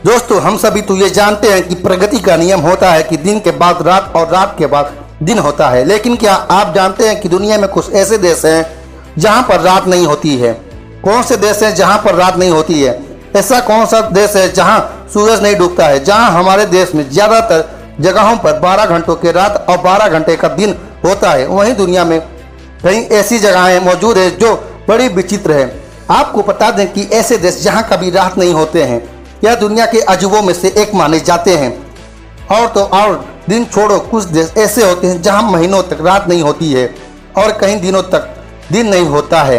दोस्तों, हम सभी तो ये जानते हैं कि प्रगति का नियम होता है कि दिन के बाद रात और रात के बाद दिन होता है। लेकिन क्या आप जानते हैं कि दुनिया में कुछ ऐसे देश हैं जहां पर रात नहीं होती है? कौन से देश हैं जहां पर रात नहीं होती है? ऐसा कौन सा देश है जहां सूरज नहीं डूबता है? जहां हमारे देश में ज़्यादातर जगहों पर 12 घंटों की रात और 12 घंटे का दिन होता है, वहीं दुनिया में कई ऐसी जगहें मौजूद है जो बड़ी विचित्र है। आपको बता दें कि ऐसे देश जहां कभी रात नहीं होते हैं यह दुनिया के अजूबों में से एक माने जाते हैं। और तो और दिन छोड़ो, कुछ देश ऐसे होते हैं जहां महीनों तक रात नहीं होती है और कई दिनों तक दिन नहीं होता है।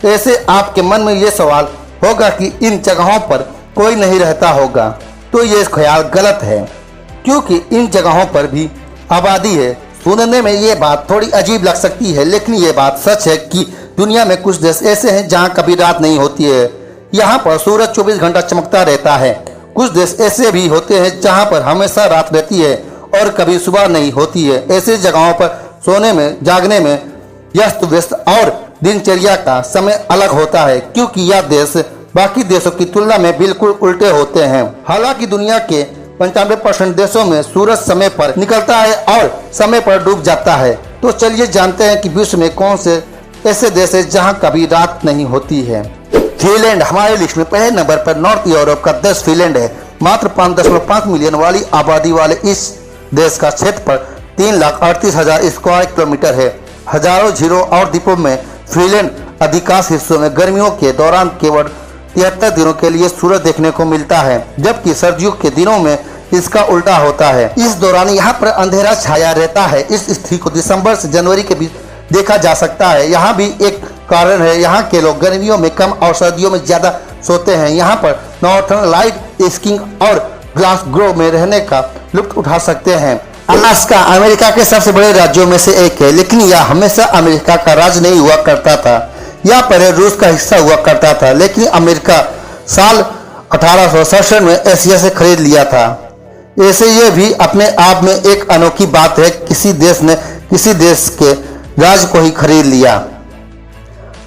ऐसे आपके मन में ये सवाल होगा कि इन जगहों पर कोई नहीं रहता होगा, तो ये ख्याल गलत है, क्योंकि इन जगहों पर भी आबादी है। सुनने में ये बात थोड़ी अजीब लग सकती है, लेकिन ये बात सच है कि दुनिया में कुछ देश ऐसे हैं जहां कभी रात नहीं होती है। यहाँ पर सूरज 24 घंटा चमकता रहता है। कुछ देश ऐसे भी होते हैं जहाँ पर हमेशा रात रहती है और कभी सुबह नहीं होती है। ऐसी जगहों पर सोने में जागने में व्यस्त व्यस्त और दिनचर्या का समय अलग होता है, क्योंकि यह देश बाकी देशों की तुलना में बिल्कुल उल्टे होते हैं। हालांकि दुनिया के 95% देशों में सूरज समय पर निकलता है और समय पर डूब जाता है। तो चलिए जानते हैं कि विश्व में कौन से ऐसे देश है जहाँ कभी रात नहीं होती है। फिनलैंड हमारे लिस्ट में पहले नंबर पर नॉर्थ यूरोप का देश फिनलैंड है। मात्र 5.5 मिलियन वाली आबादी वाले इस देश का क्षेत्रफल 3,38,000 स्क्वायर किलोमीटर है। हजारों झीलों और द्वीपों में फिनलैंड अधिकांश हिस्सों में गर्मियों के दौरान केवल 73 दिनों के लिए सूरज देखने को मिलता है, जबकि सर्दियों के दिनों में इसका उल्टा होता है। इस दौरान यहाँ पर अंधेरा छाया रहता है। इस स्थिति को दिसंबर से जनवरी के बीच देखा जा सकता है। यहाँ भी एक कारण है, यहाँ के लोग गर्मियों में कम और सर्दियों में ज्यादा सोते हैं। यहाँ पर नॉर्थर्न लाइट स्कीइंग और ग्लासगो में रहने का लुत्फ उठा सकते हैं। अलास्का अमेरिका के सबसे बड़े राज्यों में से एक है, लेकिन यह हमेशा अमेरिका का राज्य नहीं हुआ करता था। यह पहले रूस का हिस्सा हुआ करता था, लेकिन अमेरिका साल 1867 में एशिया से खरीद लिया था। ऐसे ये भी अपने आप में एक अनोखी बात है, किसी देश ने किसी देश के राज्य को ही खरीद लिया।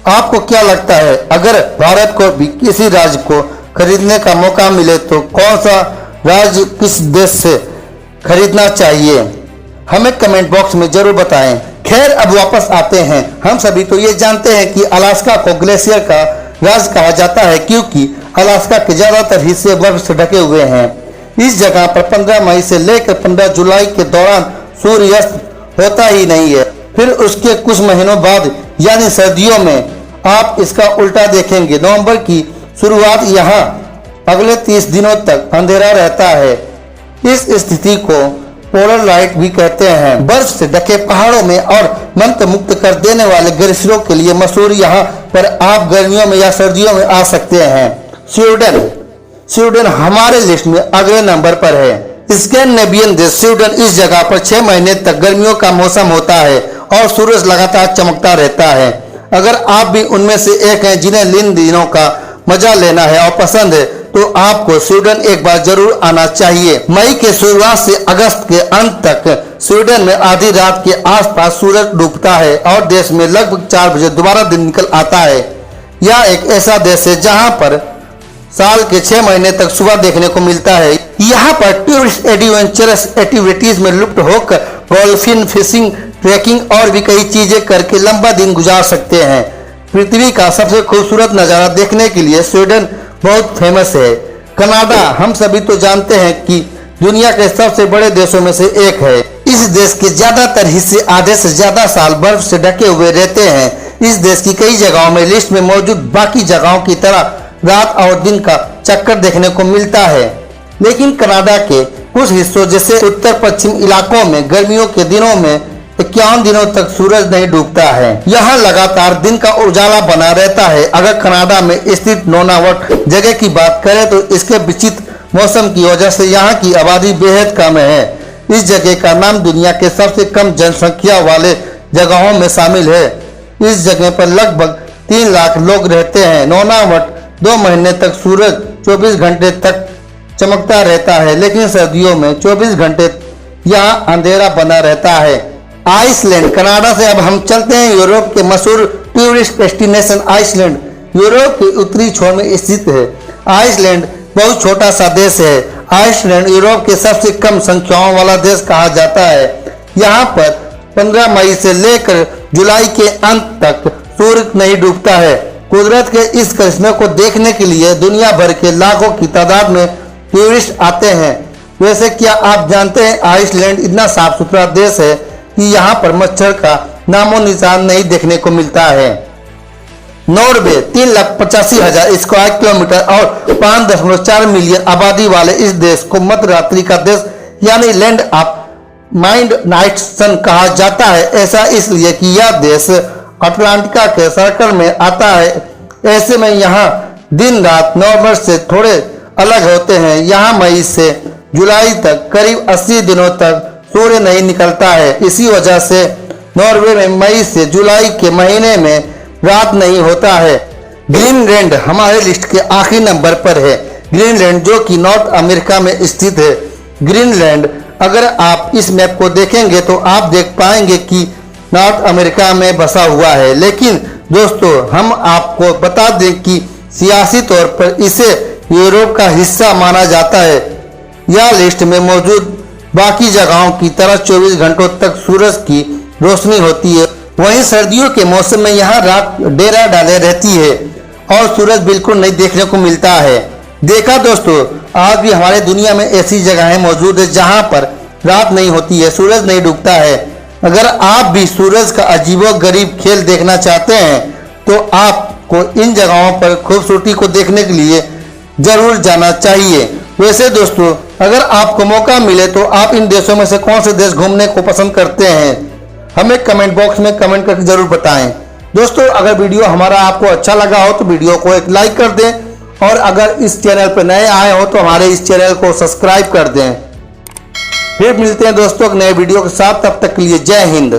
आपको क्या लगता है, अगर भारत को भी किसी राज्य को खरीदने का मौका मिले तो कौन सा राज्य किस देश से खरीदना चाहिए? हमें कमेंट बॉक्स में जरूर बताएं। खैर, अब वापस आते हैं। हम सभी तो ये जानते हैं कि अलास्का को ग्लेशियर का राज्य कहा जाता है, क्योंकि अलास्का के ज्यादातर हिस्से बर्फ से ढके हुए हैं। इस जगह पर 15 मई से लेकर 15 जुलाई के दौरान सूर्यास्त होता ही नहीं है। फिर उसके कुछ महीनों बाद यानी सर्दियों में आप इसका उल्टा देखेंगे। नवंबर की शुरुआत यहाँ अगले 30 दिनों तक अंधेरा रहता है। इस स्थिति को पोलर लाइट भी कहते हैं। बर्फ से ढके पहाड़ों में और मंत्र मुक्त कर देने वाले ग्लेशियरों के लिए मशहूर यहाँ पर आप गर्मियों में या सर्दियों में आ सकते हैं। स्वीडन हमारे लिस्ट में अगले नंबर पर है। स्कैंडिनेवियन देश स्वीडन, इस जगह पर 6 महीने तक गर्मियों का मौसम होता है और सूरज लगातार चमकता रहता है। अगर आप भी उनमें से एक हैं जिन्हें इन दिनों का मजा लेना है और पसंद है, तो आपको स्वीडन एक बार जरूर आना चाहिए। मई के शुरुआत से अगस्त के अंत तक स्वीडन में आधी रात के आसपास सूरज डूबता है और देश में लगभग 4 बजे दोबारा दिन निकल आता है। यह एक ऐसा देश है जहां पर साल के 6 महीने तक सुबह देखने को मिलता है। यहाँ पर टूरिस्ट एडवेंचरस एक्टिविटीज में लुप्त होकर गोल्फिंग, फिशिंग, ट्रैकिंग और भी कई चीजें करके लंबा दिन गुजार सकते हैं। पृथ्वी का सबसे खूबसूरत नज़ारा देखने के लिए स्वीडन बहुत फेमस है। कनाडा हम सभी तो जानते हैं कि दुनिया के सबसे बड़े देशों में से एक है। इस देश के ज्यादातर हिस्से आधे से ज्यादा साल बर्फ से ढके हुए रहते हैं। इस देश की कई जगहों में लिस्ट में मौजूद बाकी जगहों की तरह रात और दिन का चक्कर देखने को मिलता है, लेकिन कनाडा के कुछ हिस्सों जैसे उत्तर पश्चिम इलाकों में गर्मियों के दिनों में 51 दिनों तक सूरज नहीं डूबता है। यहाँ लगातार दिन का उजाला बना रहता है। अगर कनाडा में स्थित नूनावट जगह की बात करें तो इसके विचित्र मौसम की वजह से यहाँ की आबादी बेहद कम है। इस जगह का नाम दुनिया के सबसे कम जनसंख्या वाले जगहों में शामिल है। इस जगह पर लगभग 3 लाख लोग रहते हैं। नूनावट 2 महीने तक सूरज 24 घंटे तक चमकता रहता है, लेकिन सर्दियों में 24 घंटे यहाँ अंधेरा बना रहता है। आइसलैंड, कनाडा से अब हम चलते हैं यूरोप के मशहूर टूरिस्ट डेस्टिनेशन आइसलैंड। यूरोप के उत्तरी छोर में स्थित है। आइसलैंड बहुत छोटा सा देश है। आइसलैंड यूरोप के सबसे कम संख्याओं वाला देश कहा जाता है। यहाँ पर 15 मई से लेकर जुलाई के अंत तक सूरज नहीं डूबता है। कुदरत के इस करिश्मे को देखने के लिए दुनिया भर के लाखों की तादाद में टूरिस्ट आते हैं। वैसे क्या आप जानते हैं आइसलैंड इतना साफ सुथरा देश है कि यहाँ पर मच्छर का नामो निशान नहीं देखने को मिलता है। नॉर्वे 3,85,000 स्क्वायर किलोमीटर और 5.4 मिलियन आबादी वाले इस देश को मध्य रात्रि का देश यानी लैंड ऑफ माइंड नाइट सन कहा जाता है। ऐसा इसलिए कि यह देश अटलांटिका के सर्कल में आता है। ऐसे में यहाँ दिन रात नॉर्वे से थोड़े अलग होते हैं। यहाँ मई से जुलाई तक करीब 80 दिनों तक सूर्य नहीं निकलता है। इसी वजह से नॉर्वे में मई से जुलाई के महीने में रात नहीं होता है। ग्रीनलैंड हमारे लिस्ट के आखिरी नंबर पर है। ग्रीनलैंड जो कि नॉर्थ अमेरिका में स्थित है। ग्रीनलैंड अगर आप इस मैप को देखेंगे तो आप देख पाएंगे कि नॉर्थ अमेरिका में बसा हुआ है। लेकिन दोस्तों हम आपको बता दें कि सियासी तौर पर इसे यूरोप का हिस्सा माना जाता है। यह लिस्ट में मौजूद बाकी जगहों की तरह 24 घंटों तक सूरज की रोशनी होती है। वहीं सर्दियों के मौसम में यहाँ रात डेरा डाले रहती है और सूरज बिल्कुल नहीं देखने को मिलता है। देखा दोस्तों, आज भी हमारे दुनिया में ऐसी जगहें मौजूद है जहाँ पर रात नहीं होती है, सूरज नहीं डूबता है। अगर आप भी सूरज का अजीबो गरीब खेल देखना चाहते हैं तो आपको इन जगहों पर खूबसूरती को देखने के लिए जरूर जाना चाहिए। वैसे दोस्तों, अगर आपको मौका मिले तो आप इन देशों में से कौन से देश घूमने को पसंद करते हैं, हमें कमेंट बॉक्स में कमेंट करके जरूर बताएं। दोस्तों, अगर वीडियो हमारा आपको अच्छा लगा हो तो वीडियो को एक लाइक कर दें और अगर इस चैनल पर नए आए हो तो हमारे इस चैनल को सब्सक्राइब कर दें। फिर मिलते हैं दोस्तों एक नए वीडियो के साथ, तब तक के लिए जय हिंद।